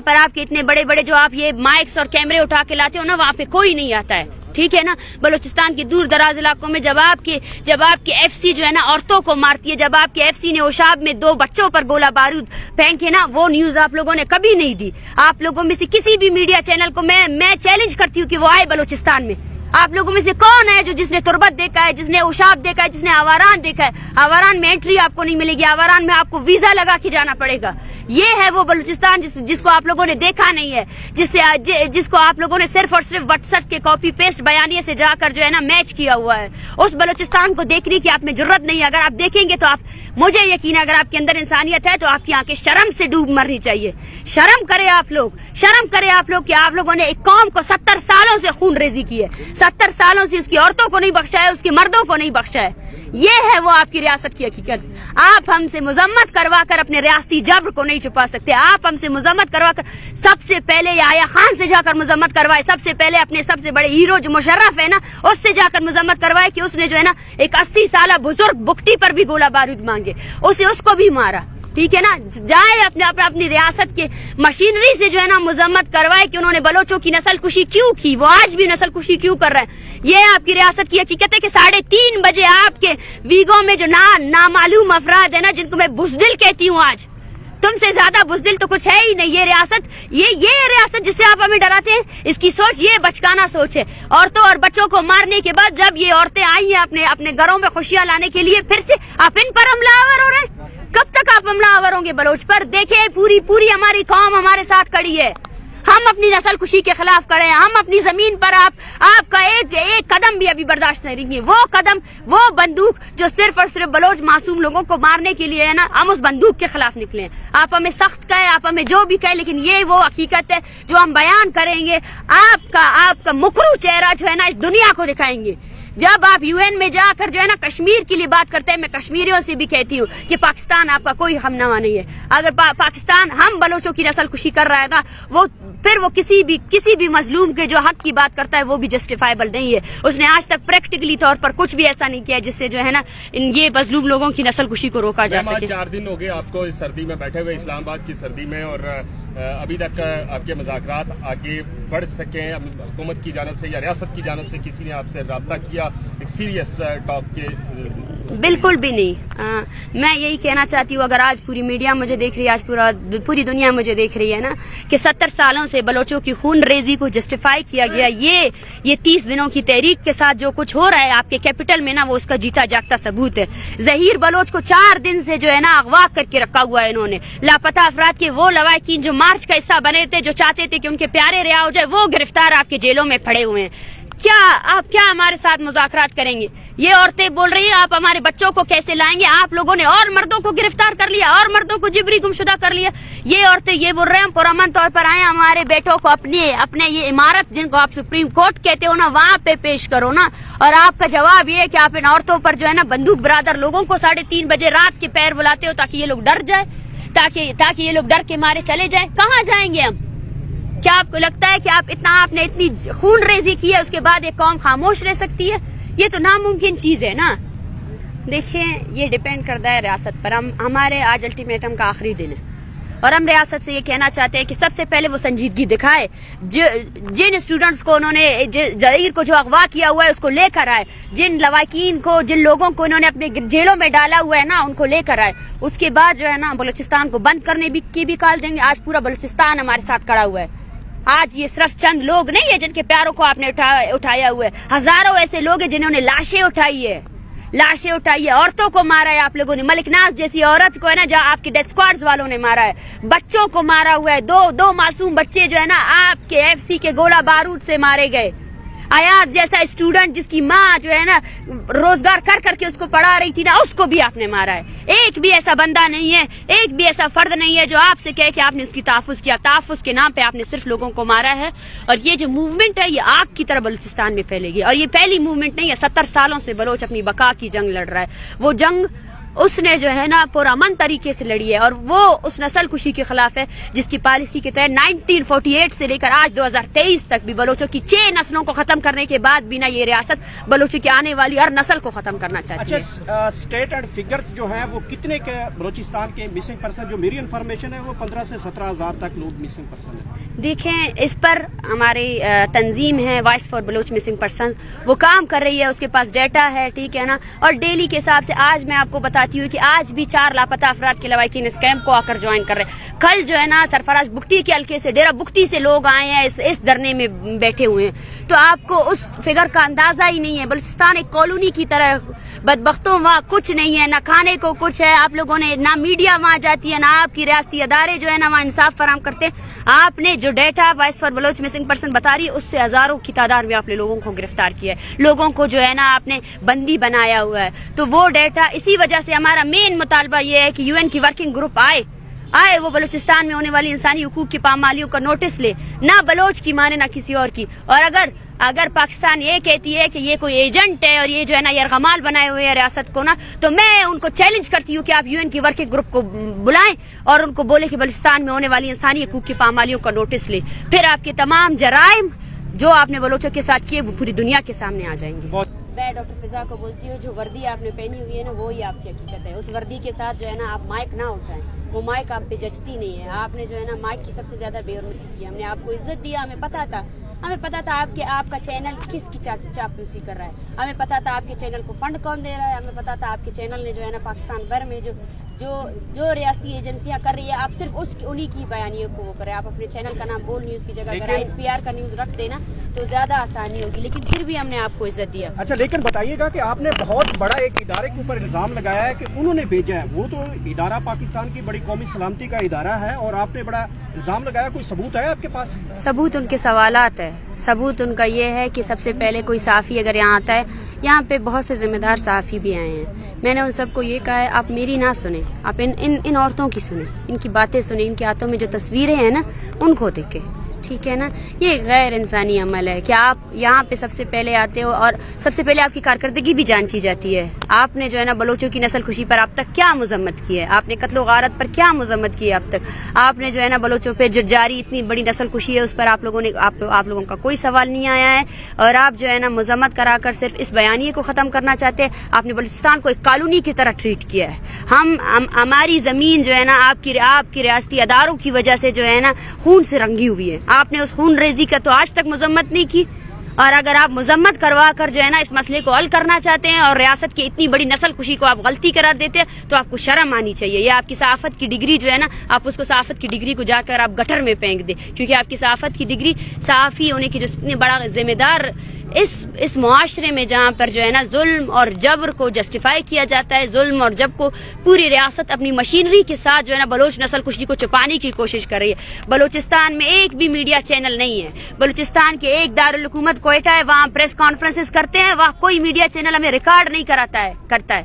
پر آپ کے اتنے بڑے بڑے جو آپ یہ مائکس اور کیمرے اٹھا کے لاتے ہو نا، وہاں پہ کوئی نہیں آتا ہے، ٹھیک ہے نا. بلوچستان کے دور دراز علاقوں میں جب آپ کے ایف سی جو ہے نا عورتوں کو مارتی ہے، جب آپ کے ایف سی نے اوشاب میں 2 بچوں پر گولہ بارود پھینکے نا، وہ نیوز آپ لوگوں نے کبھی نہیں دی. آپ لوگوں میں سے کسی بھی میڈیا چینل کو میں چیلنج کرتی ہوں کہ وہ آئے بلوچستان میں. آپ لوگوں میں سے کون ہے جو جس نے تربت دیکھا ہے، جس نے اوشاب دیکھا ہے، جس نے آواران دیکھا ہے؟ آواران میں انٹری آپ کو نہیں ملے گی، آواران میں آپ کو ویزا لگا کے جانا پڑے گا. یہ ہے وہ بلوچستان جس کو آپ لوگوں نے دیکھا نہیں ہے، جس کو آپ لوگوں نے صرف اور صرف واٹس ایپ کے کاپی پیسٹ بیانیے سے جا کر جو ہے نا میچ کیا ہوا ہے. اس بلوچستان کو دیکھنے کی آپ میں جرت نہیں ہے. اگر آپ دیکھیں گے تو مجھے یقین ہے اگر آپ کے اندر انسانیت ہے تو آپ کی آنکھیں شرم سے ڈوب مرنی چاہیے. شرم کرے آپ لوگ کہ آپ لوگوں نے ایک قوم کو 70 سالوں سے خون ریزی کی ہے، 70 سالوں سے اس کی عورتوں کو نہیں بخشا ہے، اس کے مردوں کو نہیں بخشا ہے. یہ ہے وہ آپ کی ریاست کی حقیقت. آپ ہم سے مذمت کروا کر اپنے ریاستی جبر کو نہیں چھپا سکتے. آپ ہم سے مذمت کروا کر سب سے پہلے آیا خان سے جا کر مذمت کروائے، سب سے پہلے اپنے سب سے بڑے ہیرو جو مشرف ہے نا اس سے جا کر مذمت کروائے کہ اس نے جو ہے نا ایک 80 سالہ بزرگ بکٹی پر بھی گولہ بارود مانگے، اس کو بھی مارا. ٹھیک ہے نا، جائے اپنی ریاست کے مشینری سے جو ہے نا مذمت کروائے کہ انہوں نے بلوچوں کی نسل کشی کیوں کی، وہ آج بھی نسل کشی کیوں کر رہے ہیں. یہ آپ کی ریاست کی حقیقت ہے کہ 3:30 بجے آپ کے ویگوں میں جو نامعلوم افراد ہیں نا، جن کو میں بزدل کہتی ہوں، آج تم سے زیادہ بزدل تو کچھ ہے ہی نہیں. یہ ریاست جس سے آپ ہمیں ڈراتے ہیں، اس کی سوچ یہ بچکانہ سوچ ہے. عورتوں اور بچوں کو مارنے کے بعد جب یہ عورتیں آئی ہیں اپنے گھروں میں خوشیاں لانے کے لیے، پھر سے آپ ان پر حملہ آور ہو رہے ہیں. کب تک آپ حملہ آور ہوں گے بلوچ پر؟ دیکھیں پوری ہماری قوم ہمارے ساتھ کھڑی ہے. ہم اپنی نسل کشی کے خلاف کھڑے ہیں. ہم اپنی زمین پر آپ کا ایک قدم بھی ابھی برداشت نہیں کریں گے. وہ قدم، وہ بندوق جو صرف اور صرف بلوچ معصوم لوگوں کو مارنے کے لیے ہے نا، ہم اس بندوق کے خلاف نکلے ہیں. آپ ہمیں سخت کہیں، آپ ہمیں جو بھی کہیں، لیکن یہ وہ حقیقت ہے جو ہم بیان کریں گے. آپ کا مکرو چہرہ جو ہے نا اس دنیا کو دکھائیں گے. جب آپ UN میں جا کر جو ہے نا کشمیر کے لیے بات کرتے ہیں، میں کشمیریوں سے بھی کہتی ہوں کہ پاکستان آپ کا کوئی ہم نوا نہیں ہے. اگر پاکستان ہم بلوچوں کی نسل کشی کر رہا ہے نا، پھر وہ کسی بھی مظلوم کے جو حق کی بات کرتا ہے وہ بھی جسٹیفائبل نہیں ہے. اس نے آج تک پریکٹیکلی طور پر کچھ بھی ایسا نہیں کیا جس سے جو ہے نا یہ مظلوم لوگوں کی نسل کشی کو روکا جا سکے. 4 دن ہو گئے آپ کو اس سردی میں بیٹھے ہوئے، اسلام آباد کی سردی میں، اور ابھی تک آپ کے مذاکرات آگے بڑھ سکیں؟ حکومت کی جانب سے یا ریاست کی جانب سے کسی نے آپ سے رابطہ کیا ایک سیریس ٹاک کے؟ بالکل بھی نہیں. میں یہی کہنا چاہتی ہوں، اگر آج پوری میڈیا مجھے دیکھ رہی ہے، آج پوری دنیا مجھے دیکھ رہی ہے نا، کہ 70 سالوں سے بلوچوں کی خون ریزی کو جسٹیفائی کیا گیا. یہ 30 دنوں کی تحریک کے ساتھ جو کچھ ہو رہا ہے آپ کے کیپٹل میں نا، وہ اس کا جیتا جاگتا ثبوت ہے. ظہیر بلوچ کو 4 دن سے جو ہے نا اغوا کر کے رکھا ہوا ہے انہوں نے. لاپتہ افراد کے وہ لواحقین جو مارچ کا حصہ بنے تھے، جو چاہتے تھے کہ ان کے پیارے رہا ہو جائے، وہ گرفتار آپ کے جیلوں میں پڑے ہوئے ہیں. آپ کیا ہمارے ساتھ مذاکرات کریں گے؟ یہ عورتیں بول رہی ہیں آپ ہمارے بچوں کو کیسے لائیں گے؟ آپ لوگوں نے اور مردوں کو گرفتار کر لیا، اور مردوں کو جبری گمشدہ کر لیا. یہ عورتیں یہ بول رہے ہیں پرامن طور پر آئیں، ہمارے بیٹوں کو اپنے یہ عمارت جن کو آپ سپریم کورٹ کہتے ہو نا، وہاں پہ پیش کرو نا. اور آپ کا جواب یہ ہے کہ آپ ان عورتوں پر جو ہے نا بندوق برادر لوگوں کو 3:30 بجے رات کے پیر بلاتے ہو تاکہ یہ لوگ ڈر جائے، تاکہ یہ لوگ ڈر کے مارے چلے جائیں. کہاں جائیں گے ہم؟ کیا آپ کو لگتا ہے کہ آپ نے اتنی خون ریزی کی ہے، اس کے بعد ایک قوم خاموش رہ سکتی ہے؟ یہ تو ناممکن چیز ہے نا. دیکھیں، یہ ڈیپینڈ کرتا ہے ریاست پر. ہمارے آج الٹیمیٹم کا آخری دن ہے اور ہم ریاست سے یہ کہنا چاہتے ہیں کہ سب سے پہلے وہ سنجیدگی دکھائے. جن اسٹوڈنٹس کو انہوں نے ظہیر کو جو اغوا کیا ہوا ہے اس کو لے کر آئے. جن لواحقین کو، جن لوگوں کو انہوں نے اپنے جیلوں میں ڈالا ہوا ہے نا، ان کو لے کر آئے. اس کے بعد جو ہے نا بلوچستان کو بند کرنے کی بھی کال دیں گے. آج پورا بلوچستان ہمارے ساتھ کھڑا ہوا ہے. آج یہ صرف چند لوگ نہیں ہے جن کے پیاروں کو آپ نے اٹھایا ہوا ہے. ہزاروں ایسے لوگ ہیں جنہوں نے لاشیں اٹھائی ہے. عورتوں کو مارا ہے آپ لوگوں نے. ملک ناز جیسی عورت کو ہے نا، جہاں آپ کے ڈیتھ اسکواڈز والوں نے مارا ہے. بچوں کو مارا ہوا ہے. دو معصوم بچے جو ہے نا آپ کے FCC کے گولہ بارود سے مارے گئے. آیات جیسا اسٹوڈنٹ جس کی ماں جو ہے نا روزگار کر کے اس کو پڑھا رہی تھی نا، اس کو بھی آپ نے مارا ہے. ایک بھی ایسا بندہ نہیں ہے، ایک بھی ایسا فرد نہیں ہے جو آپ سے کہے کہ آپ نے اس کی تحفظ کیا. تحفظ کے نام پہ آپ نے صرف لوگوں کو مارا ہے. اور یہ جو موومنٹ ہے یہ آگ کی طرح بلوچستان میں پھیلے گی. اور یہ پہلی موومنٹ نہیں ہے. 70 سالوں سے بلوچ اپنی بقا کی جنگ لڑ رہا ہے. وہ جنگ اس نے جو ہے نا پرامن طریقے سے لڑی ہے اور وہ اس نسل کشی کے خلاف ہے جس کی پالیسی کے تحت 1948 سے لے کر آج 2023 تک بھی بلوچوں کی 6 نسلوں کو ختم کرنے کے بعد بھی نہ یہ ریاست بلوچوں کی آنے والی ہر نسل کو ختم کرنا چاہتی ہے. اچھا اسٹیٹ اینڈ فگرز جو ہیں وہ کتنے کے بلوچستان کے مسنگ پرسن؟ جو میری انفارمیشن ہے وہ 15 سے 17 ہزار تک لوگ مسنگ پرسن ہیں. دیکھیں اس پر ہماری تنظیم ہے voice for Baloch missing person, وہ کام کر رہی ہے, اس کے پاس ڈیٹا ہے, ٹھیک ہے نا, اور ڈیلی کے حساب سے آج میں آپ کو بتاتی ہوں کہ آج بھی 4 لاپتہ افراد کے لواحقین اس کیمپ کو آ کر جوائن کر رہے ہیں. کل جو ہے نا سرفراز بگٹی کے حلقے سے ڈیرہ بگٹی سے لوگ آئے ہیں, اس دھرنے میں بیٹھے ہوئے ہیں. تو آپ کو اس فگر کا اندازہ ہی نہیں ہے. بلوچستان ایک کالونی کی طرح, بدبختوں وہاں کچھ نہیں ہے, نہ کھانے کو کچھ ہے. آپ لوگوں نے نہ میڈیا وہاں جاتی ہے, نہ آپ کی ریاستی ادارے جو ہے نا وہاں انصاف فراہم کرتے. آپ نے جو data voice for Baloch missing person بتا رہی ہے اس سے ہزاروں کی تعداد میں آپ نے لوگوں کو گرفتار کیا ہے, لوگوں کو جو ہے نا آپ نے بندی بنایا ہوا ہے. تو وہ ڈیٹا اسی وجہ سے ہمارا مین مطالبہ یہ ہے کہ UN کی ورکنگ گروپ آئے وہ بلوچستان میں ہونے والی انسانی حقوق کی پامالیوں کا نوٹس لے, نہ بلوچ کی مانے نہ کسی اور کی. اور اگر پاکستان یہ کہتی ہے کہ یہ کوئی ایجنٹ ہے اور یہ جو ہے نا یرغمال بنائے ہوئے ہیں ریاست کو نا, تو میں ان کو چیلنج کرتی ہوں کہ آپ UN کی ورکنگ گروپ کو بلائیں اور ان کو بولے کہ بلوچستان میں ہونے والی انسانی حقوق کی پامالیوں کا نوٹس لے. پھر آپ کے تمام جرائم جو آپ نے بلوچوں کے ساتھ کیے وہ پوری دنیا کے سامنے آ جائیں گے. میں ڈاکٹر فضا کو بولتی ہوں جو وردی آپ نے پہنی ہوئی ہے نا وہی آپ کی حقیقت ہے. اس وردی کے ساتھ جو ہے نا آپ مائک نہ اٹھائیں, وہ مائک آپ پہ جچتی نہیں ہے. آپ نے جو ہے نا مائک کی سب سے زیادہ بے حرمتی کی. ہم نے آپ کو عزت دیا, ہمیں پتا تھا آپ کا چینل کس کی چاپلوسی کر رہا ہے, ہمیں پتا تھا آپ کے چینل کو فنڈ کون دے رہا ہے, ہمیں پتا تھا آپ کے چینل نے جو ہے نا پاکستان بھر میں جو ریاستی ایجنسیاں کر رہی ہے آپ صرف انہی کی بیانیوں کو وہ کریں. آپ اپنے چینل کا نام بول نیوز کی جگہ اگر ISPR کا نیوز رکھ دینا تو زیادہ آسانی ہوگی, لیکن پھر بھی ہم نے آپ کو عزت دیا. اچھا لیکن بتائیے گا کہ آپ نے بہت بڑا ایک ادارے کے اوپر الزام لگایا ہے کہ انہوں نے بھیجا ہے. وہ تو ادارہ پاکستان کی بڑی قومی سلامتی کا ادارہ ہے اور آپ نے بڑا الزام لگایا. کوئی ثبوت ہے آپ کے پاس؟ ثبوت ان کے سوالات ہے. ثبوت ان کا یہ ہے کہ سب سے پہلے کوئی صحافی اگر یہاں آتا ہے, یہاں پہ بہت سے ذمہ دار صحافی بھی آئے ہیں, میں نے ان سب کو یہ کہا ہے آپ میری نہ سنیں, آپ ان عورتوں کی سنیں, ان کی باتیں سنیں, ان کے ہاتھوں میں جو تصویریں ہیں نا ان کو دیکھیں, ٹھیک ہے نا. یہ غیر انسانی عمل ہے کہ آپ یہاں پہ سب سے پہلے آتے ہو اور سب سے پہلے آپ کی کارکردگی بھی جانچی جاتی ہے. آپ نے جو ہے نا بلوچوں کی نسل کشی پر اب تک کیا مذمت کی ہے, آپ نے قتل و غارت پر کیا مذمت کی ہے اب تک, آپ نے جو ہے نا بلوچوں پہ جو جاری اتنی بڑی نسل کشی ہے اس پر آپ لوگوں کا کوئی سوال نہیں آیا ہے. اور آپ جو ہے نا مذمت کرا کر صرف اس بیانیے کو ختم کرنا چاہتے ہیں. آپ نے بلوچستان کو ایک کالونی کی طرح ٹریٹ کیا ہے. ہماری زمین جو ہے نا آپ کی ریاستی اداروں کی وجہ سے جو ہے نا خون سے رنگی ہوئی ہے. آپ نے اس خون ریزی کا تو آج تک مذمت نہیں کی, اور اگر آپ مذمت کروا کر جو ہے نا اس مسئلے کو حل کرنا چاہتے ہیں اور ریاست کی اتنی بڑی نسل کشی کو آپ غلطی قرار دیتے ہیں تو آپ کو شرم آنی چاہیے. یہ آپ کی صحافت کی ڈگری جو ہے نا, آپ اس کو صحافت کی ڈگری کو جا کر آپ گٹر میں پھینک دیں, کیونکہ آپ کی صحافت کی ڈگری صحافی ہونے کی جو اتنے بڑا ذمہ دار اس معاشرے میں جہاں پر جو ہے نا ظلم اور جبر کو جسٹیفائی کیا جاتا ہے, ظلم اور جبر کو پوری ریاست اپنی مشینری کے ساتھ جو ہے نا بلوچ نسل کشی کو چھپانے کی کوشش کر رہی ہے. بلوچستان میں ایک بھی میڈیا چینل نہیں ہے. بلوچستان کے ایک دارالحکومت کوئٹہ ہے, وہاں پریس کانفرنسز کرتے ہیں, وہاں کوئی میڈیا چینل ہمیں ریکارڈ نہیں کرتا ہے.